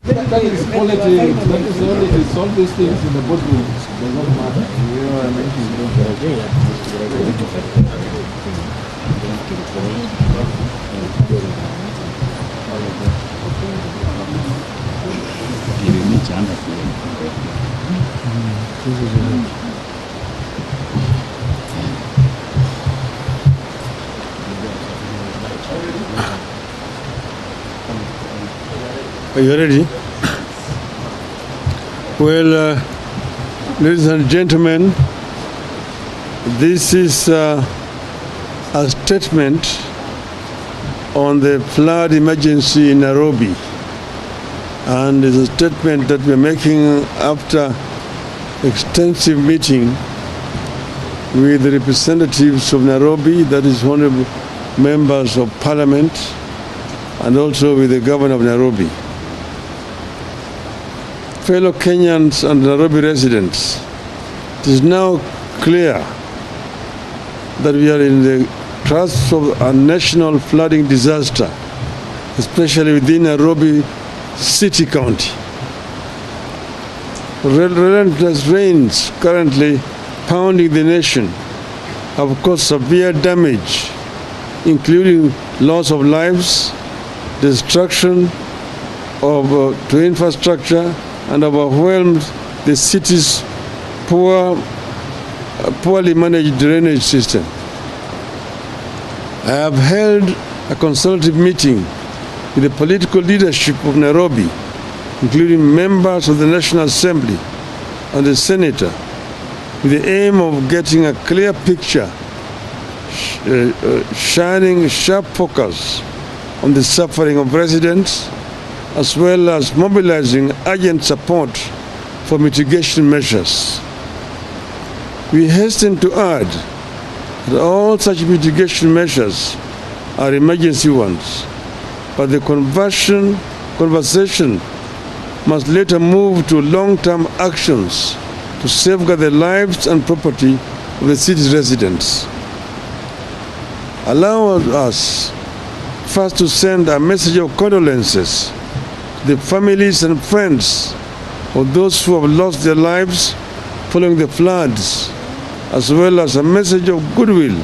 That is politics. That is politics. All these things in the boardroom does not matter. Are you ready? Well, ladies and gentlemen, this is a statement on the flood emergency in Nairobi. And it's a statement that we're making after extensive meeting with the representatives of Nairobi, that is honorable members of parliament, and also with the governor of Nairobi. Fellow Kenyans and Nairobi residents, it is now clear that we are in the grasp of a national flooding disaster, especially within Nairobi City County. Relentless rains currently pounding the nation have caused severe damage, including loss of lives, destruction to infrastructure, and overwhelmed the city's poorly managed drainage system. I have held a consultative meeting with the political leadership of Nairobi, including members of the National Assembly and the Senator, with the aim of getting a clear picture, shining sharp focus on the suffering of residents, as well as mobilizing urgent support for mitigation measures. We hasten to add that all such mitigation measures are emergency ones, but the conversation must later move to long-term actions to safeguard the lives and property of the city's residents. Allow us first to send a message of condolences to the families and friends of those who have lost their lives following the floods, as well as a message of goodwill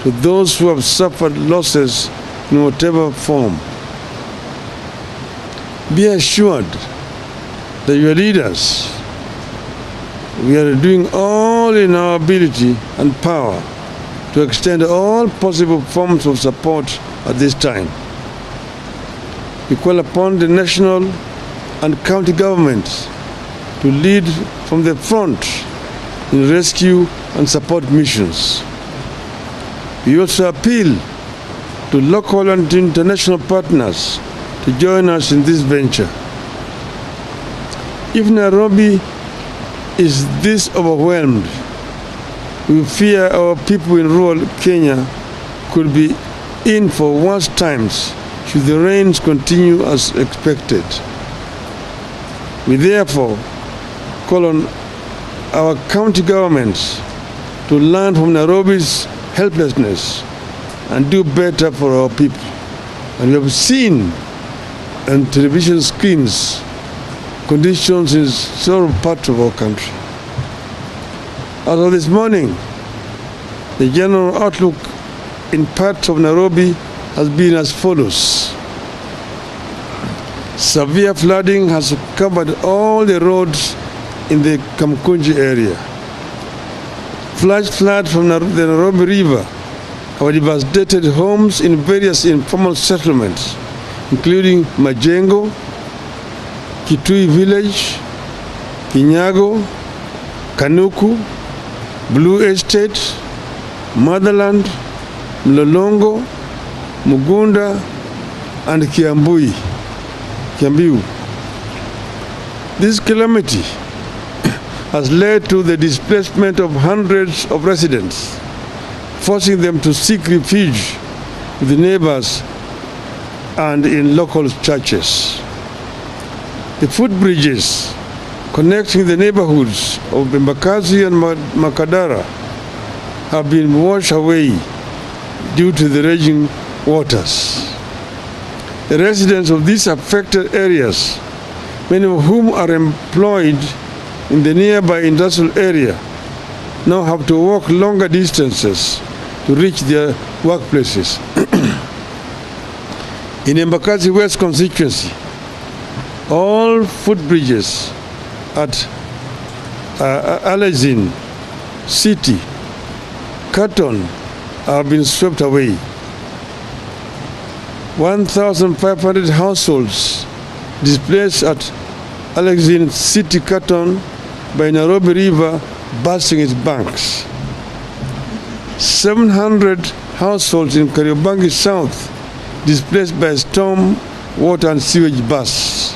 to those who have suffered losses in whatever form. Be assured that your leaders, we are doing all in our ability and power to extend all possible forms of support at this time. We call upon the national and county governments to lead from the front in rescue and support missions. We also appeal to local and international partners to join us in this venture. If Nairobi is this overwhelmed, we fear our people in rural Kenya could be in for worse times should the rains continue as expected. We therefore call on our county governments to learn from Nairobi's helplessness and do better for our people. And we have seen on television screens conditions in several parts of our country. As of this morning, the general outlook in parts of Nairobi has been as follows. Severe flooding has covered all the roads in the Kamkunji area. Flash floods from the Nairobi River have devastated homes in various informal settlements, including Majengo, Kitui Village, Kinyago, Kanuku, Blue Estate, Motherland, Mlolongo, Mugunda, and Kiambu. This calamity has led to the displacement of hundreds of residents, forcing them to seek refuge with the neighbors and in local churches. The footbridges connecting the neighborhoods of Mbakazi and Makadara have been washed away due to the raging waters. The residents of these affected areas many of whom are employed in the nearby industrial area, now have to walk longer distances to reach their workplaces. In Embakasi West constituency, all footbridges at Escalating, City, Carton have been swept away. 1,500 households displaced at Escalating, City, Carton by Nairobi River bursting its banks. 700 households in Kariobangi South displaced by storm, water and sewage bursts.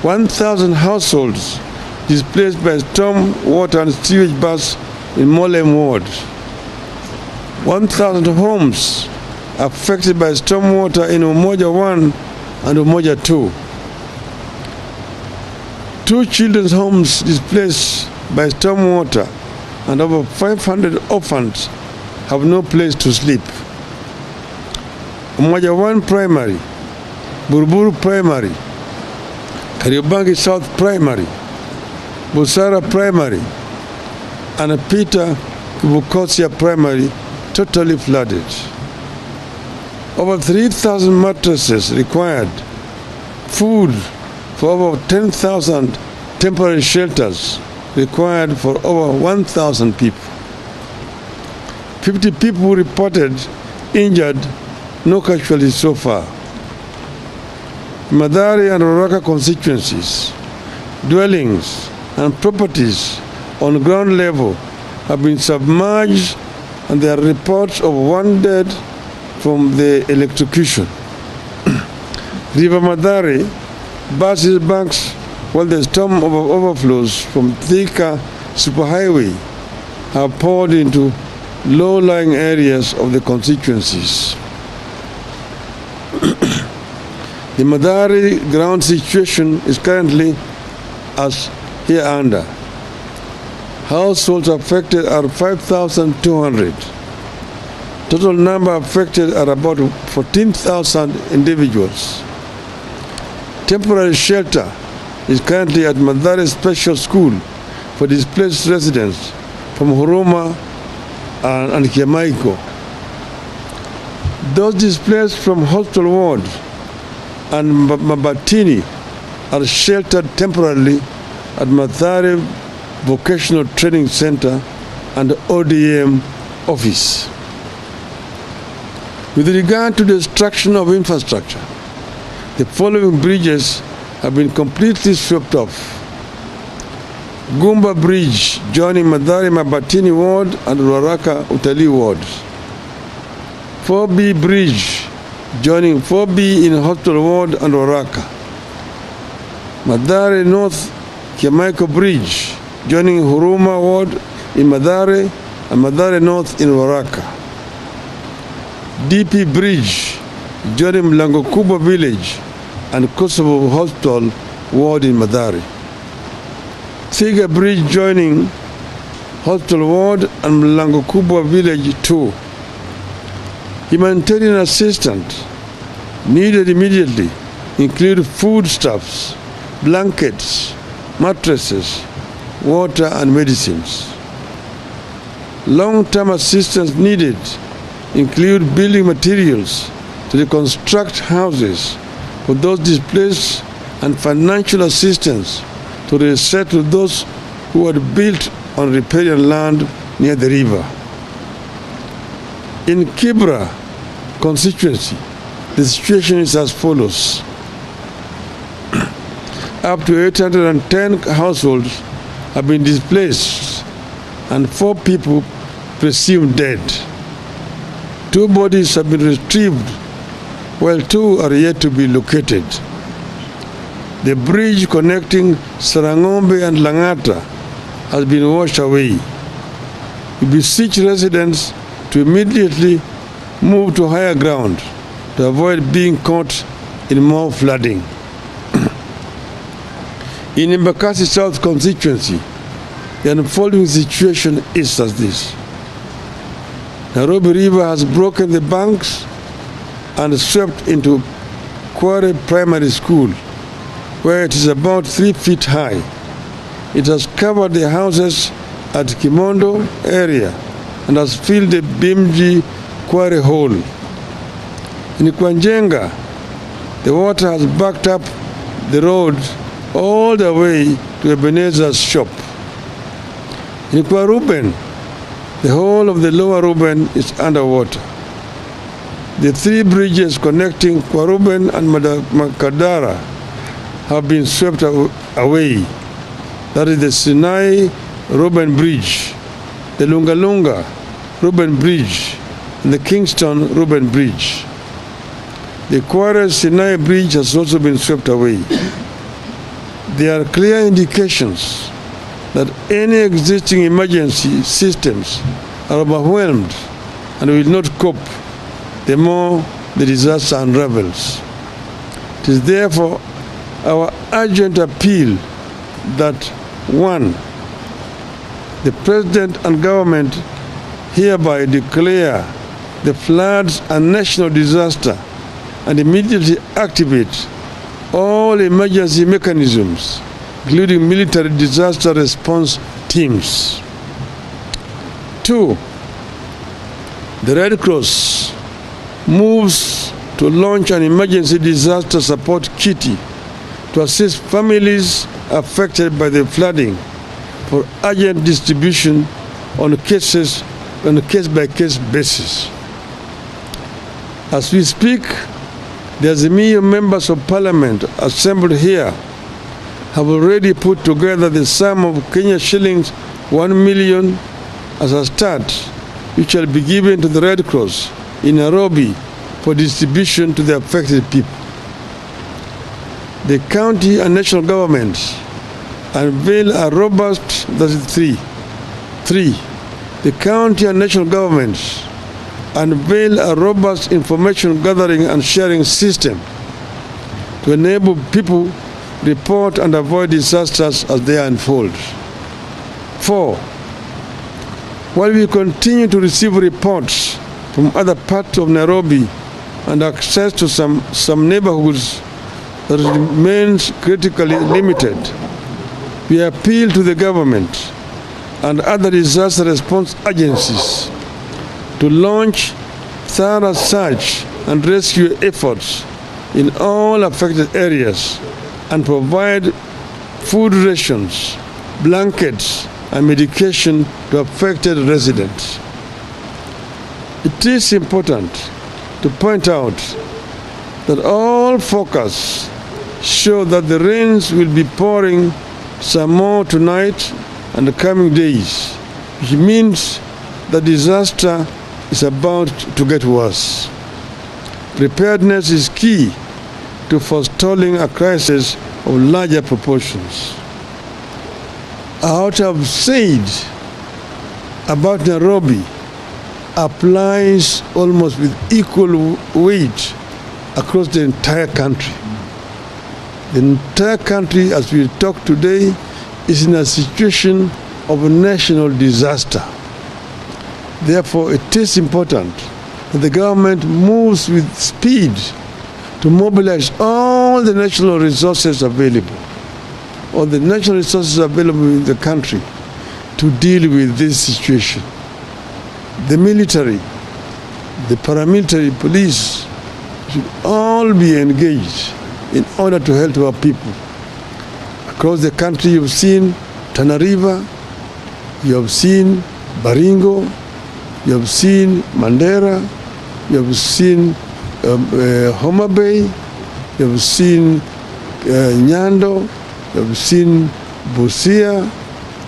1,000 households displaced by storm, water and sewage bursts in Molem Ward. 1,000 homes affected by storm water in Umoja 1 and Umoja 2. 2 children's homes displaced by storm water, and over 500 orphans have no place to sleep. Umoja 1 Primary, Buruburu Primary, Kariobangi South Primary, Busara Primary, and Peter Kibukosia Primary totally flooded. Over 3,000 mattresses required, food for over 10,000 temporary shelters required for over 1,000 people. 50 people reported injured, no casualties so far. Madari and Ruto constituencies, dwellings and properties on ground level have been submerged, and there are reports of 1 dead from the electrocution. River Madari burst its banks while the storm overflows from Thika superhighway have poured into low-lying areas of the constituencies. The Madari ground situation is currently as hereunder. Households affected are 5,200. Total number affected are about 14,000 individuals. Temporary shelter is currently at Madari Special School for displaced residents from Huruma and Kiamaiko. Those displaced from hospital ward and Mabatini are sheltered temporarily at Madari Vocational Training Center and ODM office. With regard to the destruction of infrastructure, the following bridges have been completely swept off. Gumba Bridge joining Madari Mabatini Ward and Ruaraka Utalii Ward. 4B Bridge joining 4B in Hospital Ward and Ruaraka. Madari North Kiamaiko Bridge joining Huruma Ward in Madari and Madari North in Ruaraka. DP Bridge joining Mlango Kubwa Village and Kosovo Hospital Ward in Madari. Thiga Bridge joining Hospital Ward and Mlango Kubwa Village 2. Humanitarian assistance needed immediately include foodstuffs, blankets, mattresses, water and medicines. Long-term assistance needed include building materials to reconstruct houses for those displaced and financial assistance to resettle those who had built on riparian land near the river. In Kibra constituency, the situation is as follows. Up to 810 households have been displaced and 4 people presumed dead. 2 bodies have been retrieved while 2 are yet to be located. The bridge connecting Sarangombe and Langata has been washed away. We beseech residents to immediately move to higher ground to avoid being caught in more flooding. In Embakasi South constituency, the unfolding situation is as this. Nairobi River has broken the banks and swept into Kware Primary School, where it is about 3 feet high. It has covered the houses at Kimondo area and has filled the Bimji quarry hole. In Kwanjenga, the water has backed up the road all the way to Ebenezer's shop. In Kwaruben, the whole of the lower Ruben is underwater. The 3 bridges connecting Kwaruben and Makadara have been swept away. That is the Sinai Ruben Bridge, the Lungalunga Ruben Bridge, and the Kingston Ruben Bridge. The Kwara Sinai Bridge has also been swept away. There are clear indications that any existing emergency systems are overwhelmed and will not cope the more the disaster unravels. It is therefore our urgent appeal that 1. The President and government hereby declare the floods a national disaster and immediately activate all emergency mechanisms, including military disaster response teams. 2. The Red Cross moves to launch an emergency disaster support kitty to assist families affected by the flooding for urgent distribution on a case-by-case basis. As we speak, the Azimio members of Parliament assembled here have already put together the sum of Kenya shillings 1 million as a start, which shall be given to the Red Cross in Nairobi for distribution to the affected people. The county and national governments unveil a robust, that is 3. The county and national governments unveil a robust information gathering and sharing system to enable people report and avoid disasters as they unfold. 4. While we continue to receive reports from other parts of Nairobi and access to some neighborhoods that remains critically limited, we appeal to the government and other disaster response agencies to launch thorough search and rescue efforts in all affected areas and provide food rations, blankets, and medication to affected residents. It is important to point out that all forecasts show that the rains will be pouring some more tonight and the coming days, which means the disaster is about to get worse. Preparedness is key to forestalling a crisis of larger proportions. What I've said about Nairobi applies almost with equal weight across the entire country. The entire country, as we talk today, is in a situation of a national disaster. Therefore, it is important that the government moves with speed to mobilize all the national resources available, in the country to deal with this situation. The military, the paramilitary, police should all be engaged in order to help our people. Across the country, you've seen Tana River, you have seen Baringo, you have seen Mandera, you have seen Homa Bay, you have seen Nyando, you have seen Busia,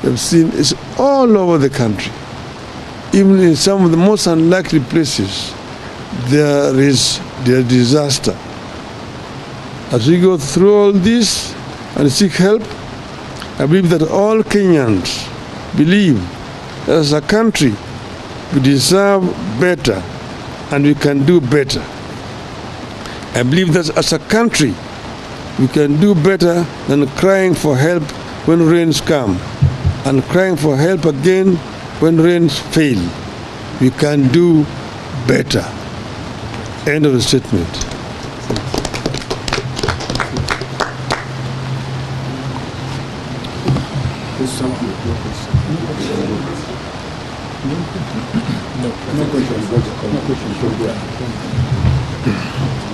you have seen, it's all over the country. Even in some of the most unlikely places, there is disaster. As we go through all this and seek help, I believe that all Kenyans believe that as a country, we deserve better and we can do better. I believe that as a country, we can do better than crying for help when rains come and crying for help again when rains fail. We can do better. End of the statement. question. No question. No question.